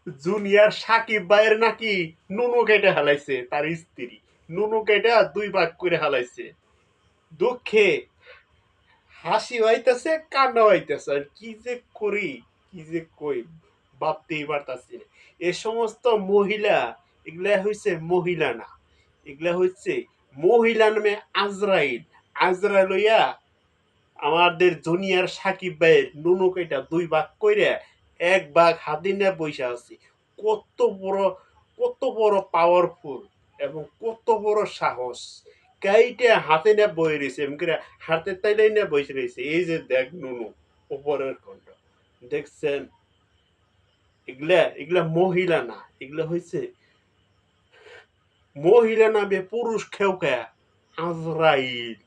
Junior Shakib ভাইয়ের নাকি নুনু কেটে হালাইছে তার স্ত্রী। নুনু কেটে দুই ভাগ করে হালাইছে। দুঃখে হাসি হইতেছে, কান্না হইতেছে। আর কি যে করি, কি যে কই, ভাবতেই পারতাছি না। এ সমস্ত মহিলা, এগুলা হইছে মহিলা না, এগুলা হচ্ছে মহিলা নামে আজরাইল। আজরাইল হইয়া আমাদের জুনিয়র সাকিব ভাইয়ের নুনু কেটা দুই ভাগ কইরা এক ভাগ হাতে নিয়ে বইসা আছে। কত বড়, কত বড় পাওয়ারফুল এবং কত বড় সাহস! কাইটা হাতে নিয়ে বই রয়েছে, এমন করে হাতের তাইলাই নিয়ে বসে রয়েছে। এই যে দেখ নুনু উপরের খন্ড, দেখছেন? এগুলা এগুলা মহিলা না, এগুলা হয়েছে মহিলা নামে পুরুষ খেউকা আজরাইল।